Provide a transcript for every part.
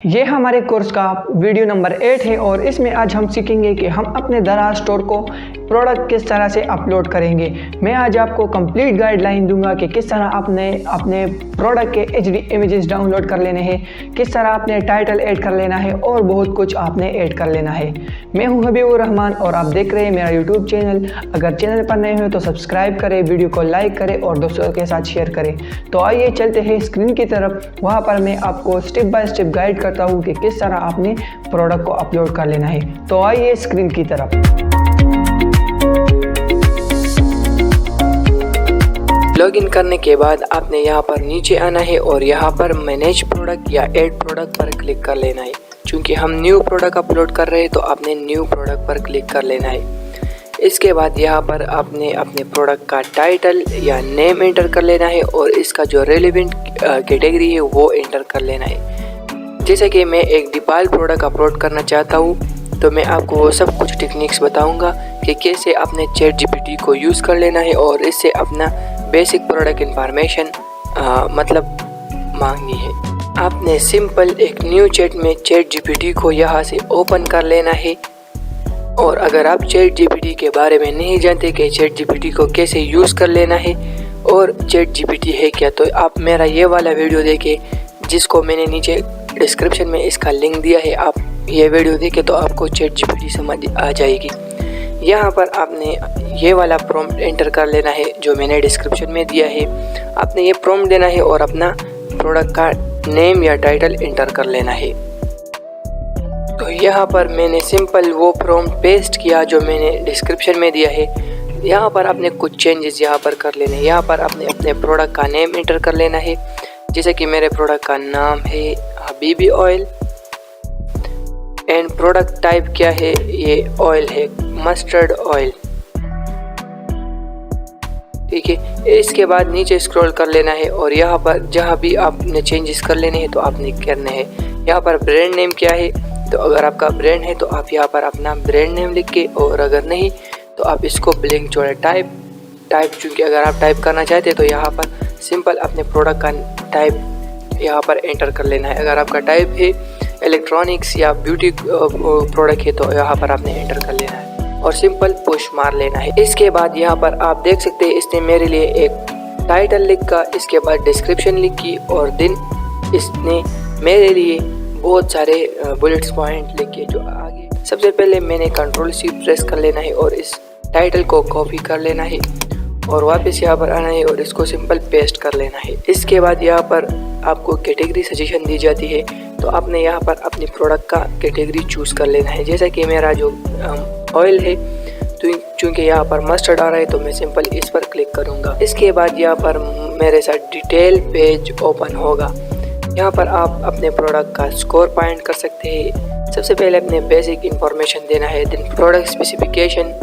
ये हमारे कोर्स का वीडियो नंबर 8 है और इसमें आज हम सीखेंगे कि हम अपने दराज स्टोर को प्रोडक्ट किस तरह से अपलोड करेंगे। मैं आज आपको कंप्लीट गाइडलाइन दूंगा कि किस तरह आपने अपने प्रोडक्ट के एचडी इमेजेस डाउनलोड कर लेने हैं, किस तरह आपने टाइटल ऐड कर लेना है और बहुत कुछ आपने ऐड कर लेना है। मैं हूं हबीबुर रहमान और आप देख रहे हैं मेरा यूट्यूब चैनल। अगर चैनल पर नए हो तो सब्सक्राइब करें, वीडियो को लाइक करें और दोस्तों के साथ शेयर करें। तो आइए चलते हैं स्क्रीन की तरफ, वहाँ पर मैं आपको स्टेप बाय स्टेप गाइड करता हूँ कि किस तरह आपने प्रोडक्ट को अपलोड कर लेना है। तो आइए स्क्रीन की तरफ। लॉगिन करने के बाद आपने यहाँ पर नीचे आना है और यहाँ पर मैनेज प्रोडक्ट या ऐड प्रोडक्ट पर क्लिक कर लेना है। क्योंकि हम न्यू प्रोडक्ट अपलोड कर रहे हैं तो आपने न्यू प्रोडक्ट पर क्लिक कर लेना है। इसके बाद यहाँ पर आपने अपने प्रोडक्ट का टाइटल या नेम एंटर कर लेना है और इसका जो रेलेवेंट कैटेगरी है वो एंटर कर लेना है। जैसे कि मैं एक डिपाल प्रोडक्ट अपलोड करना चाहता हूँ तो मैं आपको वो सब कुछ टेक्निक्स बताऊँगा कि कैसे आपने चैट जीपीटी को यूज़ कर लेना है और इससे अपना बेसिक प्रोडक्ट इंफॉर्मेशन मतलब मांगनी है। आपने सिंपल एक न्यू चैट में चैट जीपीटी को यहाँ से ओपन कर लेना है। और अगर आप चैट जीपीटी के बारे में नहीं जानते कि चैट जीपीटी को कैसे यूज़ कर लेना है और चैट जीपीटी है क्या, तो आप मेरा ये वाला वीडियो देखें जिसको मैंने नीचे डिस्क्रिप्शन में इसका लिंक दिया है। आप ये वीडियो देखें तो आपको चैट जीपीटी समझ आ जाएगी। यहाँ पर आपने ये वाला प्रॉम्प्ट एंटर कर लेना है जो मैंने डिस्क्रिप्शन में दिया है। आपने ये प्रॉम्प्ट देना है और अपना प्रोडक्ट का नेम या टाइटल एंटर कर लेना है। तो यहाँ पर मैंने सिंपल वो प्रॉम्प्ट पेस्ट किया जो मैंने डिस्क्रिप्शन में दिया है। यहाँ पर आपने कुछ चेंजेस यहाँ पर कर लेने हैं। यहाँ पर आपने अपने प्रोडक्ट का नेम एंटर कर लेना है। जैसे कि मेरे प्रोडक्ट का नाम है Habibi oil and product type क्या है, ये ऑयल है, मस्टर्ड ऑयल। ठीक है। इसके बाद नीचे स्क्रॉल कर लेना है और यहाँ पर जहाँ भी आपने चेंजेस कर लेने हैं तो आपने करने हैं। यहाँ पर ब्रांड नेम क्या है, तो अगर आपका ब्रांड है तो आप यहाँ पर अपना ब्रांड नेम लिख के, और अगर नहीं तो आप इसको ब्लैंक छोड़े। टाइप चूँकि अगर आप टाइप करना चाहते हैं तो यहाँ पर सिंपल अपने प्रोडक्ट का टाइप यहाँ पर एंटर कर लेना है। अगर आपका टाइप है इलेक्ट्रॉनिक्स या ब्यूटी प्रोडक्ट है तो यहाँ पर आपने एंटर कर लेना है और सिंपल पुश मार लेना है। इसके बाद यहाँ पर आप देख सकते हैं इसने मेरे लिए एक टाइटल लिखा, इसके बाद डिस्क्रिप्शन लिखी और देन इसने मेरे लिए बहुत सारे बुलेट्स पॉइंट लिखे जो आगे। सबसे पहले मैंने कंट्रोल-C प्रेस कर लेना है और इस टाइटल को कॉपी कर लेना है और वापस यहाँ पर आना है और इसको सिंपल पेस्ट कर लेना है। इसके बाद यहाँ पर आपको कैटेगरी सजेशन दी जाती है तो आपने यहाँ पर अपनी प्रोडक्ट का कैटेगरी चूज़ कर लेना है। जैसा कि मेरा जो ऑयल है तो चूँकि यहाँ पर मस्टर्ड आ रहा है तो मैं सिंपल इस पर क्लिक करूँगा। इसके बाद यहाँ पर मेरे साथ डिटेल पेज ओपन होगा। यहाँ पर आप अपने प्रोडक्ट का स्कोर पॉइंट कर सकते हैं। सबसे पहले अपने बेसिक इंफॉर्मेशन देना है, then product specification,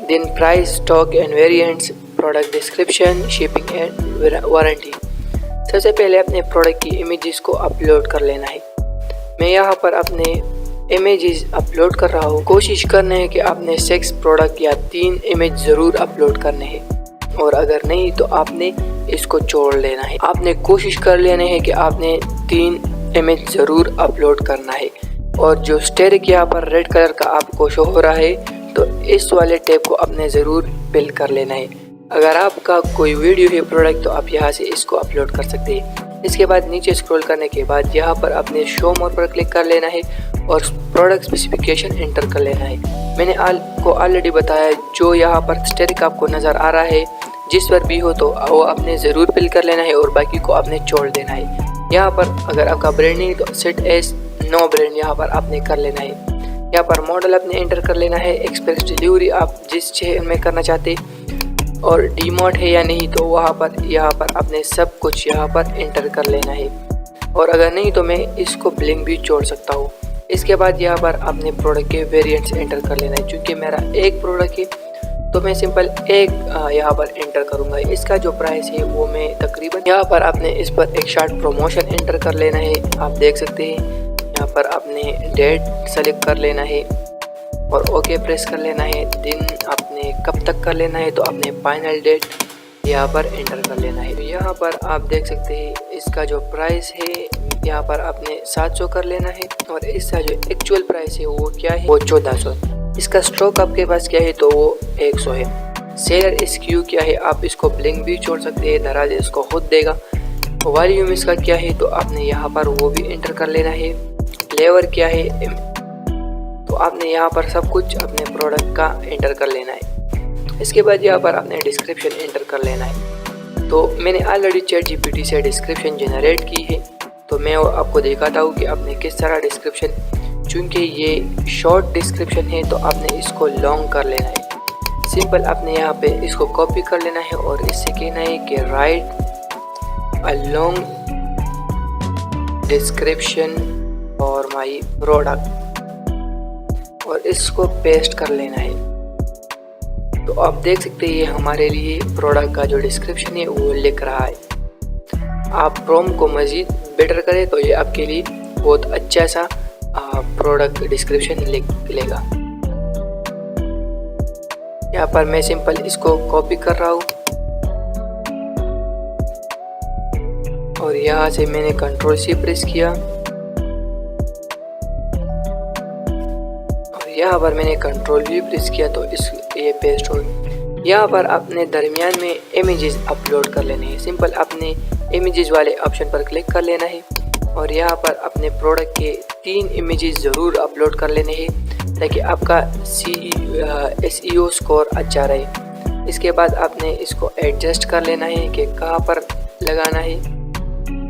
then price, stock and variants, product description, shipping and warranty. सबसे पहले अपने प्रोडक्ट की इमेजेस को अपलोड कर लेना है। मैं यहाँ पर अपने इमेजेस अपलोड कर रहा हूँ। कोशिश करना है कि आपने 6 प्रोडक्ट या 3 इमेज ज़रूर अपलोड करने हैं और अगर नहीं तो आपने इसको छोड़ लेना है। आपने कोशिश कर लेना है कि आपने 3 इमेज ज़रूर अपलोड करना है। और जो स्टेरिक यहाँ पर रेड कलर का आपको शो हो रहा है तो इस वाले टैब को आपने ज़रूर फिल कर लेना है। अगर आपका कोई वीडियो है प्रोडक्ट तो आप यहाँ से इसको अपलोड कर सकते हैं। इसके बाद नीचे स्क्रॉल करने के बाद यहाँ पर अपने शो मोर पर क्लिक कर लेना है और प्रोडक्ट स्पेसिफिकेशन एंटर कर लेना है। मैंने आपको ऑलरेडी बताया जो यहाँ पर स्टेरिक आपको नज़र आ रहा है जिस पर भी हो तो वो आपने ज़रूर फिल कर लेना है और बाकी को आपने छोड़ देना है। यहाँ पर अगर आपका ब्रांड नहीं तो सेट एज नो ब्रांड यहाँ पर आपने कर लेना है। यहाँ पर मॉडल आपने एंटर कर लेना है, एक्सप्रेस डिलीवरी आप जिस शहर में करना चाहते और डीमोट है या नहीं तो यहाँ पर आपने सब कुछ यहाँ पर एंटर कर लेना है। और अगर नहीं तो मैं इसको ब्लिंक भी जोड़ सकता हूँ। इसके बाद यहाँ पर अपने प्रोडक्ट के वेरिएंट्स एंटर कर लेना है। चूँकि मेरा एक प्रोडक्ट है तो मैं सिंपल एक यहाँ पर एंटर करूँगा। इसका जो प्राइस है वो मैं तकरीबन यहाँ पर आपने इस पर एक शॉर्ट प्रमोशन एंटर कर लेना है। आप देख सकते हैं यहाँ पर आपने डेट सेलेक्ट कर लेना है और ओके प्रेस कर लेना है। दिन आपने कब तक कर लेना है तो आपने फाइनल डेट यहाँ पर एंटर कर लेना है। यहाँ पर आप देख सकते हैं इसका जो प्राइस है यहाँ पर आपने 700 कर लेना है और इसका जो एक्चुअल प्राइस है वो क्या है, वो 1400। इसका स्ट्रोक आपके पास क्या है तो वो 100 है। सेलर SKU क्या है, आप इसको ब्लिंक भी छोड़ सकते हैं, दराज इसको खुद देगा। वॉल्यूम इसका क्या है तो आपने यहाँ पर वो भी एंटर कर लेना है। फ्लेवर क्या है तो आपने यहाँ पर सब कुछ अपने प्रोडक्ट का एंटर कर लेना है। इसके बाद यहाँ पर आपने डिस्क्रिप्शन एंटर कर लेना है। तो मैंने ऑलरेडी ChatGPT से डिस्क्रिप्शन जनरेट की है, तो मैं आपको दिखाता हूँ कि आपने किस तरह डिस्क्रिप्शन, चूँकि ये शॉर्ट डिस्क्रिप्शन है तो आपने इसको लॉन्ग कर लेना है। सिंपल आपने यहाँ पे इसको कॉपी कर लेना है और इससे कहना है कि right a long description for my product और इसको पेस्ट कर लेना है। तो आप देख सकते हैं ये हमारे लिए प्रोडक्ट का जो डिस्क्रिप्शन है वो लिख रहा है। आप प्रॉम्प्ट को मज़ीद बेटर करें तो ये आपके लिए बहुत अच्छा सा प्रोडक्ट डिस्क्रिप्शन लिख लेगा। यहाँ पर मैं सिंपल इसको कॉपी कर रहा हूँ और यहाँ से मैंने Ctrl+C प्रेस किया और यहाँ पर मैंने Ctrl+V प्रेस किया तो ये पेस्ट हो गया। यहाँ पर अपने दरमियान में इमेजेस अपलोड कर लेने हैं। सिंपल अपने इमेजेस वाले ऑप्शन पर क्लिक कर लेना है और यहाँ पर अपने प्रोडक्ट के 3 इमेजेस ज़रूर अपलोड कर लेने हैं ताकि आपका SEO स्कोर अच्छा रहे। इसके बाद आपने इसको एडजस्ट कर लेना है कि कहाँ पर लगाना है।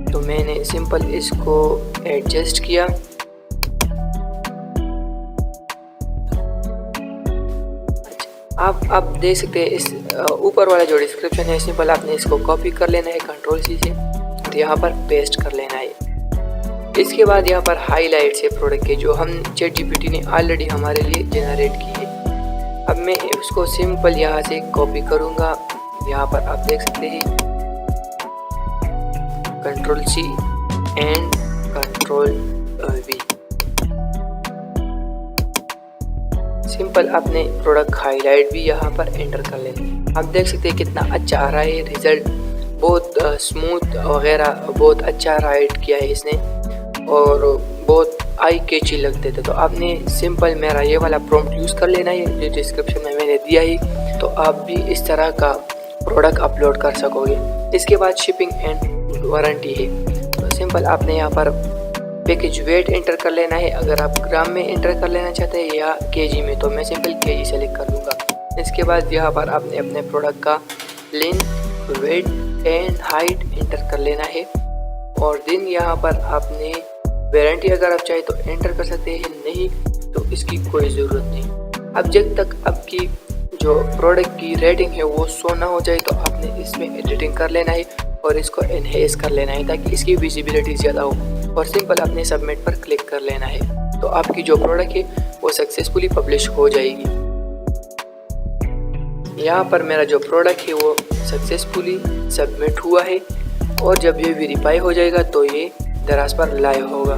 तो मैंने सिंपल इसको एडजस्ट किया। आप देख सकते हैं इस ऊपर वाला जो डिस्क्रिप्शन है, सिंपल आपने इसको कॉपी कर लेना है Ctrl+C से और यहाँ पर पेस्ट कर लेना है। इसके बाद यहाँ पर हाईलाइट्स है प्रोडक्ट के, जो हम ChatGPT ने ऑलरेडी हमारे लिए जनरेट की है। अब मैं उसको सिंपल यहाँ से कॉपी करूँगा। यहाँ पर आप देख सकते हैं Ctrl+C एंड Ctrl+V। सिंपल अपने प्रोडक्ट हाईलाइट भी यहाँ पर एंटर कर लें। आप देख सकते हैं कितना अच्छा आ रहा है रिज़ल्ट, बहुत स्मूथ वगैरह बहुत अच्छा राइट किया है इसने और बहुत आई कैची लगते थे। तो आपने सिंपल मेरा ये वाला प्रॉम्प्ट यूज़ कर लेना है जो डिस्क्रिप्शन में मैंने दिया है, तो आप भी इस तरह का प्रोडक्ट अपलोड कर सकोगे। इसके बाद शिपिंग एंड वारंटी है, तो सिंपल आपने यहाँ पर पैकेज वेट एंटर कर लेना है। अगर आप ग्राम में एंटर कर लेना चाहते हैं या केजी में, तो मैं सिंपल केजी सेलेक्ट कर लूँगा। इसके बाद यहाँ पर आपने अपने प्रोडक्ट का length, weight and height enter कर लेना है और दिन यहाँ पर आपने वारंटी अगर आप चाहे तो एंटर कर सकते हैं, नहीं तो इसकी कोई ज़रूरत नहीं। अब जब तक आपकी जो प्रोडक्ट की रेटिंग है वो 100 ना हो जाए तो आपने इसमें एडिटिंग कर लेना है और इसको एनहेंस कर लेना है ताकि इसकी विजिबिलिटी ज़्यादा हो और सिंपल अपने सबमिट पर क्लिक कर लेना है। तो आपकी जो प्रोडक्ट है वो सक्सेसफुली पब्लिश हो जाएगी। यहाँ पर मेरा जो प्रोडक्ट है वो सक्सेसफुली सबमिट हुआ है और जब ये वेरीफाई हो जाएगा तो ये दराज पर लाइव होगा।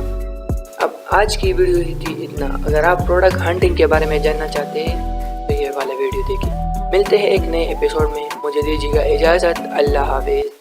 अब आज की वीडियो ही थी इतना। अगर आप प्रोडक्ट हंटिंग के बारे में जानना चाहते हैं तो ये वाला वीडियो देखिए। मिलते हैं एक नए एपिसोड में, मुझे दीजिएगा इजाज़त। अल्लाह हाफिज़।